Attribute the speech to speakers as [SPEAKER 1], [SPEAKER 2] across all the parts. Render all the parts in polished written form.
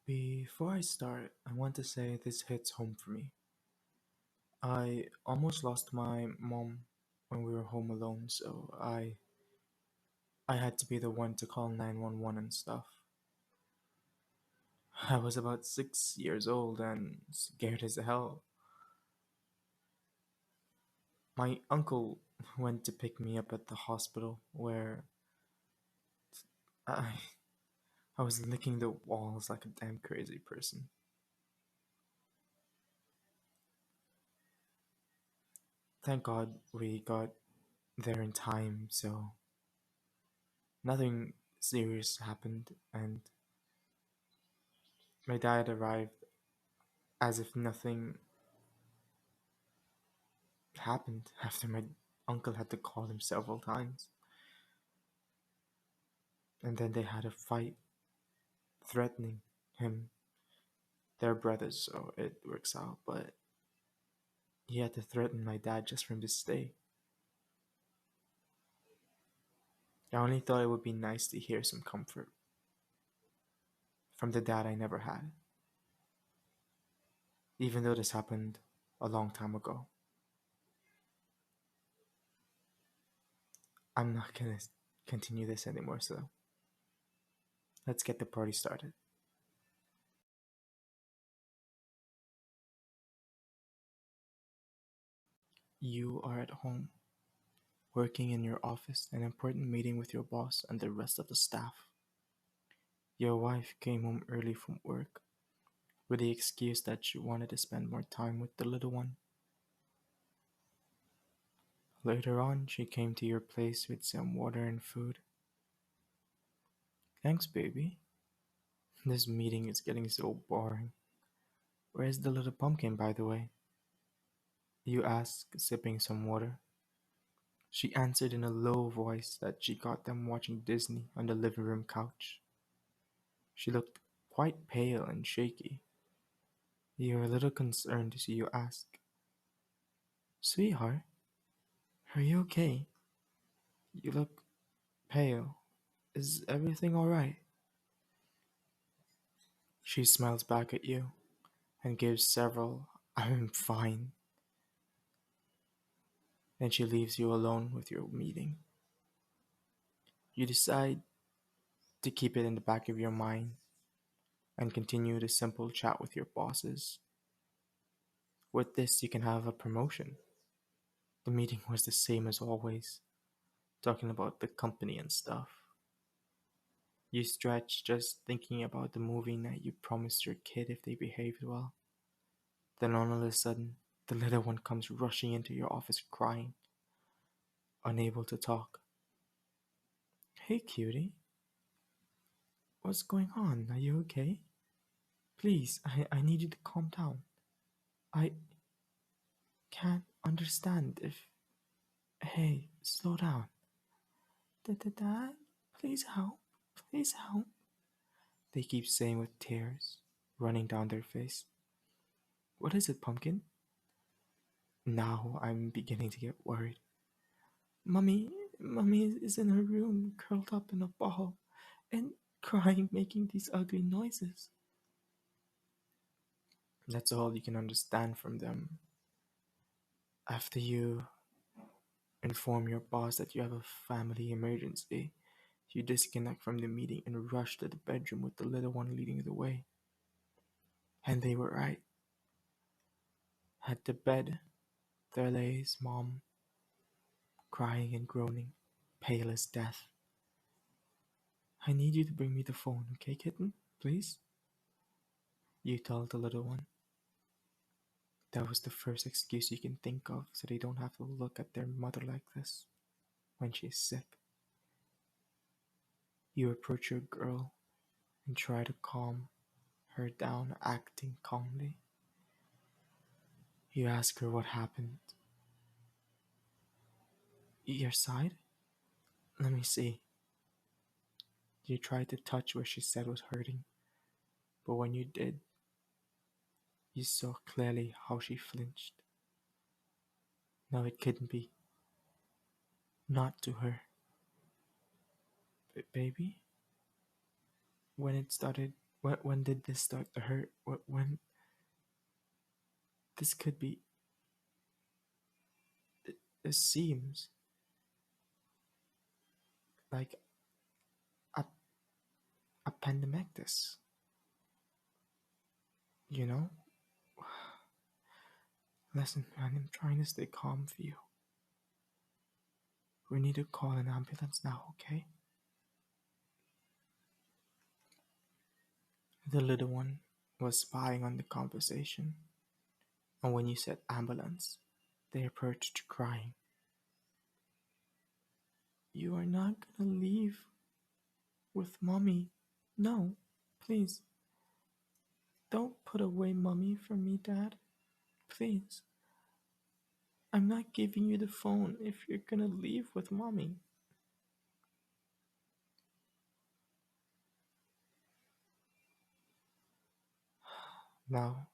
[SPEAKER 1] Before I start, I want to say this hits home for me. I almost lost my mom when we were home alone, so I had to be the one to call 911 and stuff. I was about 6 years old and scared as hell. My uncle went to pick me up at the hospital where I I was licking the walls like a damn crazy person. Thank God we got there in time, so nothing serious happened, and my dad arrived as if nothing happened after my uncle had to call him several times. And then they had a fight, threatening him. They're brothers, so it works out, but he had to threaten my dad just for him to stay. I only thought it would be nice to hear some comfort from the dad I never had, even though this happened a long time ago. I'm not gonna continue this anymore, so let's get the party started. You are at home, working in your office, an important meeting with your boss and the rest of the staff. Your wife came home early from work with the excuse that she wanted to spend more time with the little one. Later on, she came to your place with some water and food. Thanks, baby. This meeting is getting so boring. Where's the little pumpkin, by the way? You asked, sipping some water. She answered in a low voice that she got them watching Disney on the living room couch. She looked quite pale and shaky. You were a little concerned to see you ask, Sweetheart, are you okay? You look pale. Is everything alright? She smiles back at you and gives several I'm fine. Then she leaves you alone with your meeting. You decide to keep it in the back of your mind and continue the simple chat with your bosses. With this, you can have a promotion. The meeting was the same as always, talking about the company and stuff. You stretch just thinking about the movie night you promised your kid if they behaved well. Then all of a sudden, the little one comes rushing into your office crying, unable to talk. Hey, cutie, what's going on? Are you okay? Please, I need you to calm down. I can't understand if. Hey, slow down. Dad, please help. Please help. They keep saying with tears running down their face. What is it, Pumpkin? Now I'm beginning to get worried. Mummy, Mummy is in her room, curled up in a ball, and crying, making these ugly noises. That's all you can understand from them. After you inform your boss that you have a family emergency, you disconnect from the meeting and rush to the bedroom with the little one leading the way. And they were right. At the bed, there lays Mom, crying and groaning, pale as death. I need you to bring me the phone, okay, kitten? Please? You tell the little one. That was the first excuse you can think of so they don't have to look at their mother like this when she's sick. You approach your girl and try to calm her down, acting calmly. You ask her what happened. Your side? Let me see. You tried to touch where she said was hurting, but when you did, you saw clearly how she flinched. No, it couldn't be. Not to her. Baby? When it started When did this start to hurt? When this could be? It seems like a appendectis. You know? Listen, man, I'm trying to stay calm for you. We need to call an ambulance now, okay? The little one was spying on the conversation, and when you said ambulance, they approached crying. You are not gonna leave with mommy. No, please. Don't put away mommy from me, Dad. Please. I'm not giving you the phone if you're gonna leave with mommy. Now,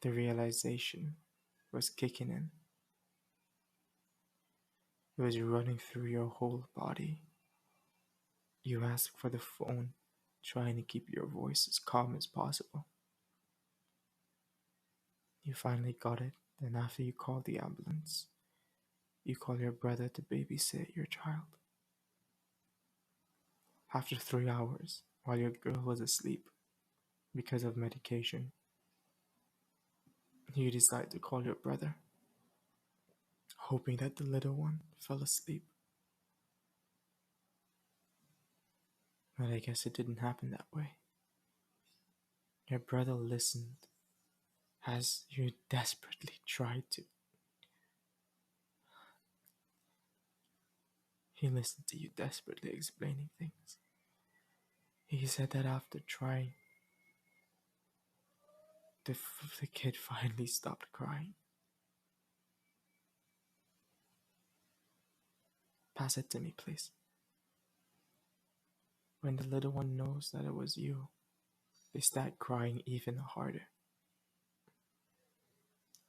[SPEAKER 1] the realization was kicking in. It was running through your whole body. You asked for the phone, trying to keep your voice as calm as possible. You finally got it, then after you called the ambulance, you called your brother to babysit your child. After 3 hours, while your girl was asleep because of medication, you decide to call your brother, hoping that the little one fell asleep. But I guess it didn't happen that way. Your brother listened as you desperately tried to. He listened to you desperately explaining things. He said that after trying, the kid finally stopped crying. Pass it to me, please. When the little one knows that it was you, they start crying even harder.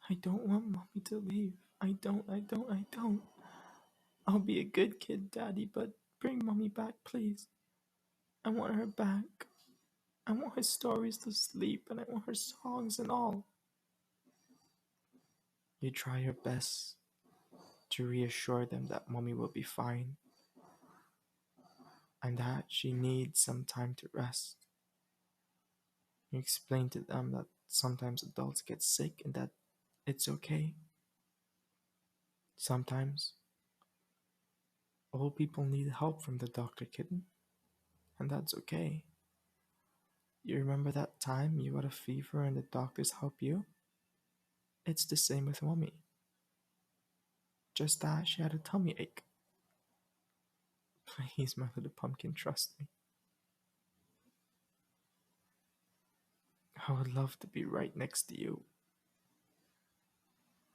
[SPEAKER 1] I don't want mommy to leave. I don't. I'll be a good kid, Daddy, but bring mommy back, please. I want her back. I want her stories to sleep, and I want her songs and all. You try your best to reassure them that mommy will be fine and that she needs some time to rest. You explain to them that sometimes adults get sick and that it's okay. Sometimes old people need help from the doctor, kitten, and that's okay. You remember that time you got a fever and the doctors helped you? It's the same with mommy. Just that she had a tummy ache. Please, my little pumpkin, trust me. I would love to be right next to you,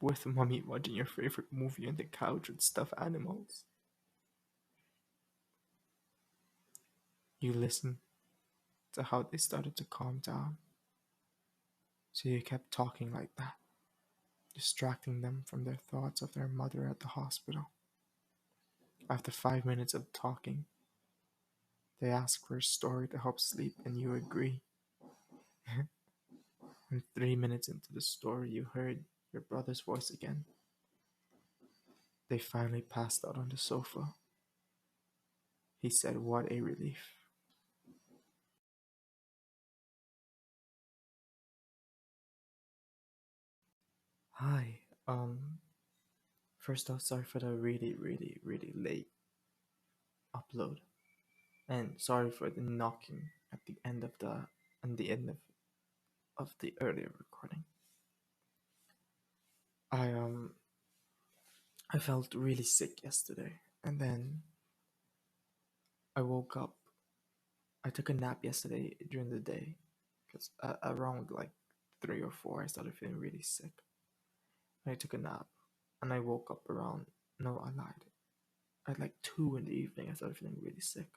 [SPEAKER 1] with mommy watching your favorite movie on the couch with stuffed animals. You listen to how they started to calm down, so you kept talking like that, distracting them from their thoughts of their mother at the hospital. After 5 minutes of talking, they ask for a story to help sleep, and you agree. And 3 minutes into the story, you heard your brother's voice again. They finally passed out on the sofa. He said, "What a relief." Hi, first off, sorry for the really late upload. And sorry for the knocking at the end of the earlier recording. I I felt really sick yesterday, and then I woke up. I took a nap yesterday during the day, because around like 3 or 4, I started feeling really sick. I took a nap, and I woke up around. No, I lied. At like 2 in the evening, I started feeling really sick.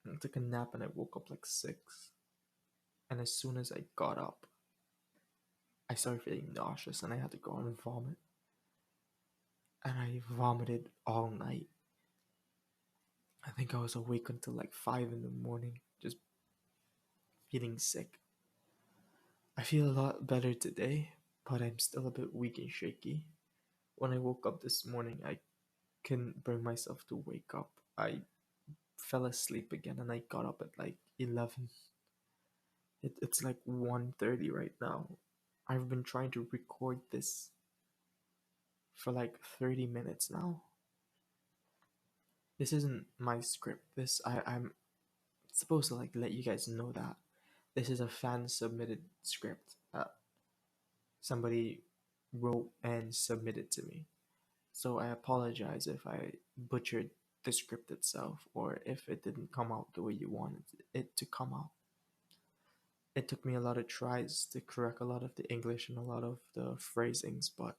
[SPEAKER 1] And I took a nap, and I woke up like 6. And as soon as I got up, I started feeling nauseous, and I had to go and vomit. And I vomited all night. I think I was awake until like 5 in the morning, just feeling sick. I feel a lot better today, but I'm still a bit weak and shaky. When I woke up this morning, I couldn't bring myself to wake up. I fell asleep again and I got up at like 11. It's like 1:30 right now. I've been trying to record this for like 30 minutes now. This isn't my script. I'm supposed to like let you guys know that this is a fan submitted script that somebody wrote and submitted to me. So I apologize if I butchered the script itself or if it didn't come out the way you wanted it to come out. It took me a lot of tries to correct a lot of the English and a lot of the phrasings, but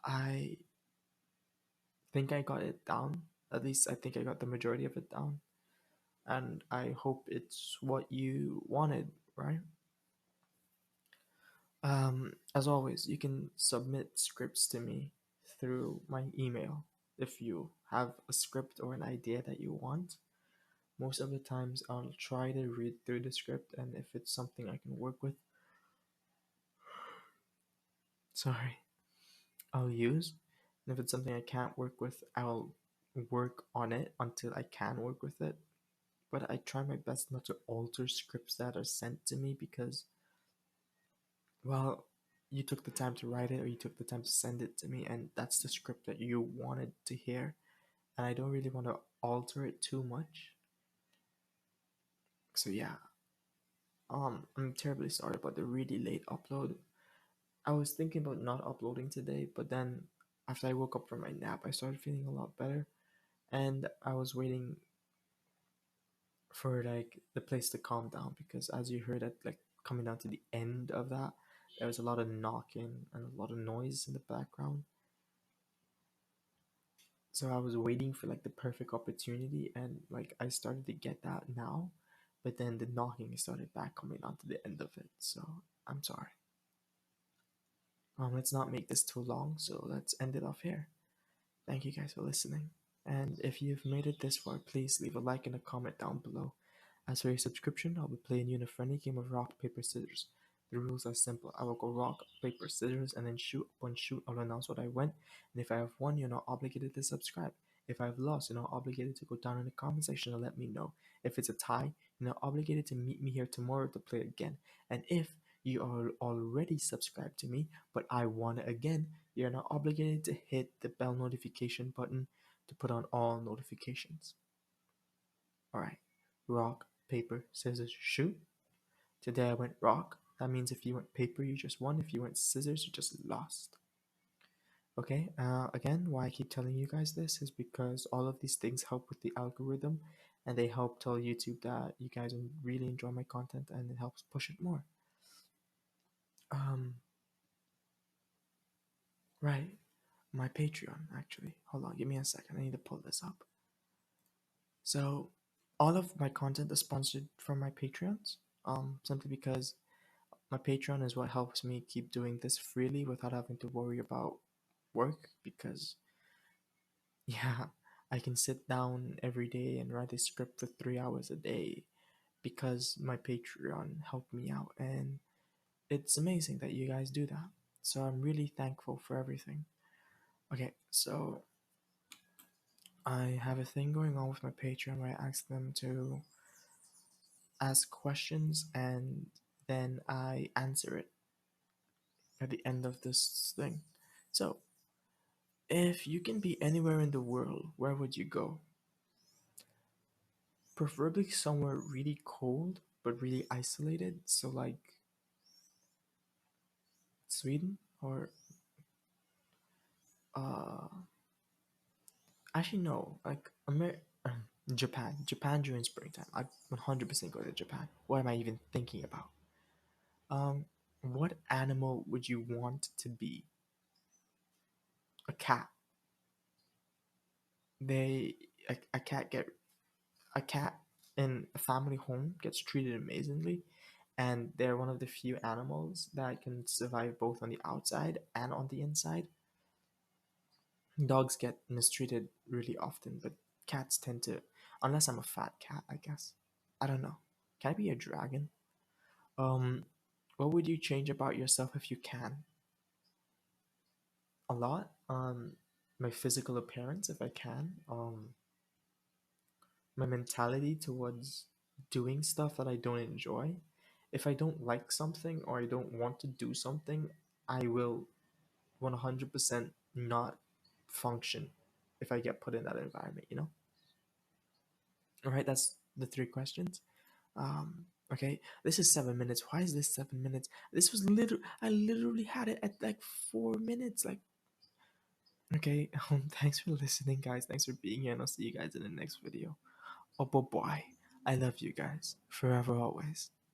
[SPEAKER 1] I think I got it down. At least I think I got the majority of it down. And I hope it's what you wanted, right? As always, you can submit scripts to me through my email if you have a script or an idea that you want. Most of the times, I'll try to read through the script, and if it's something I can work with, sorry, I'll use. And if it's something I can't work with, I'll work on it until I can work with it. But I try my best not to alter scripts that are sent to me because, well, you took the time to write it or you took the time to send it to me, and that's the script that you wanted to hear. And I don't really want to alter it too much. So yeah, I'm terribly sorry about the really late upload. I was thinking about not uploading today, but then after I woke up from my nap, I started feeling a lot better, and I was waiting for like the place to calm down because as you heard at like coming down to the end of that, there was a lot of knocking and a lot of noise in the background. So I was waiting for like the perfect opportunity, and like I started to get that now, but then the knocking started back coming on to the end of it. So I'm sorry. Let's not make this too long, so let's end it off here. Thank you guys for listening. And if you've made it this far, please leave a like and a comment down below. As for your subscription, I'll be playing you in a friendly game of rock, paper, scissors. The rules are simple. I will go rock, paper, scissors, and then shoot. Upon shoot, I'll announce what I went. And if I have won, you're not obligated to subscribe. If I have lost, you're not obligated to go down in the comment section and let me know. If it's a tie, you're not obligated to meet me here tomorrow to play again. And if you are already subscribed to me, but I won again, you're not obligated to hit the bell notification button to put on all notifications. Alright, rock, paper, scissors, shoot. Today I went rock. That means if you went paper, you just won. If you went scissors, you just lost. Okay, again, why I keep telling you guys this is because all of these things help with the algorithm and they help tell YouTube that you guys really enjoy my content and it helps push it more. Right, my Patreon actually. Hold on, give me a second. I need to pull this up. So, all of my content is sponsored from my Patreons. Simply because my Patreon is what helps me keep doing this freely without having to worry about work because yeah, I can sit down every day and write a script for 3 hours a day because my Patreon helped me out, and it's amazing that you guys do that. So I'm really thankful for everything. Okay, so I have a thing going on with my Patreon where I ask them to ask questions and then I answer it at the end of this thing. So, if you can be anywhere in the world, where would you go? Preferably somewhere really cold but really isolated. So, like Sweden or uh, actually no, like Japan. Japan during springtime. I 100% go to Japan. What am I even thinking about? What animal would you want to be? A cat. They a cat get a cat in a family home gets treated amazingly, and they're one of the few animals that can survive both on the outside and on the inside. Dogs get mistreated really often, but cats tend to, unless I'm a fat cat, I guess. I don't know. Can I be a dragon? Um, what would you change about yourself if you can? A lot. My physical appearance, if I can. My mentality towards doing stuff that I don't enjoy. If I don't like something or I don't want to do something, I will 100% not function if I get put in that environment, you know? All right, that's the three questions. Okay, this is 7 minutes. Why is this 7 minutes? This was literally, I literally had it at like 4 minutes. Like, okay, thanks for listening, guys. Thanks for being here, and I'll see you guys in the next video. Oh, bye bye. I love you guys forever, always.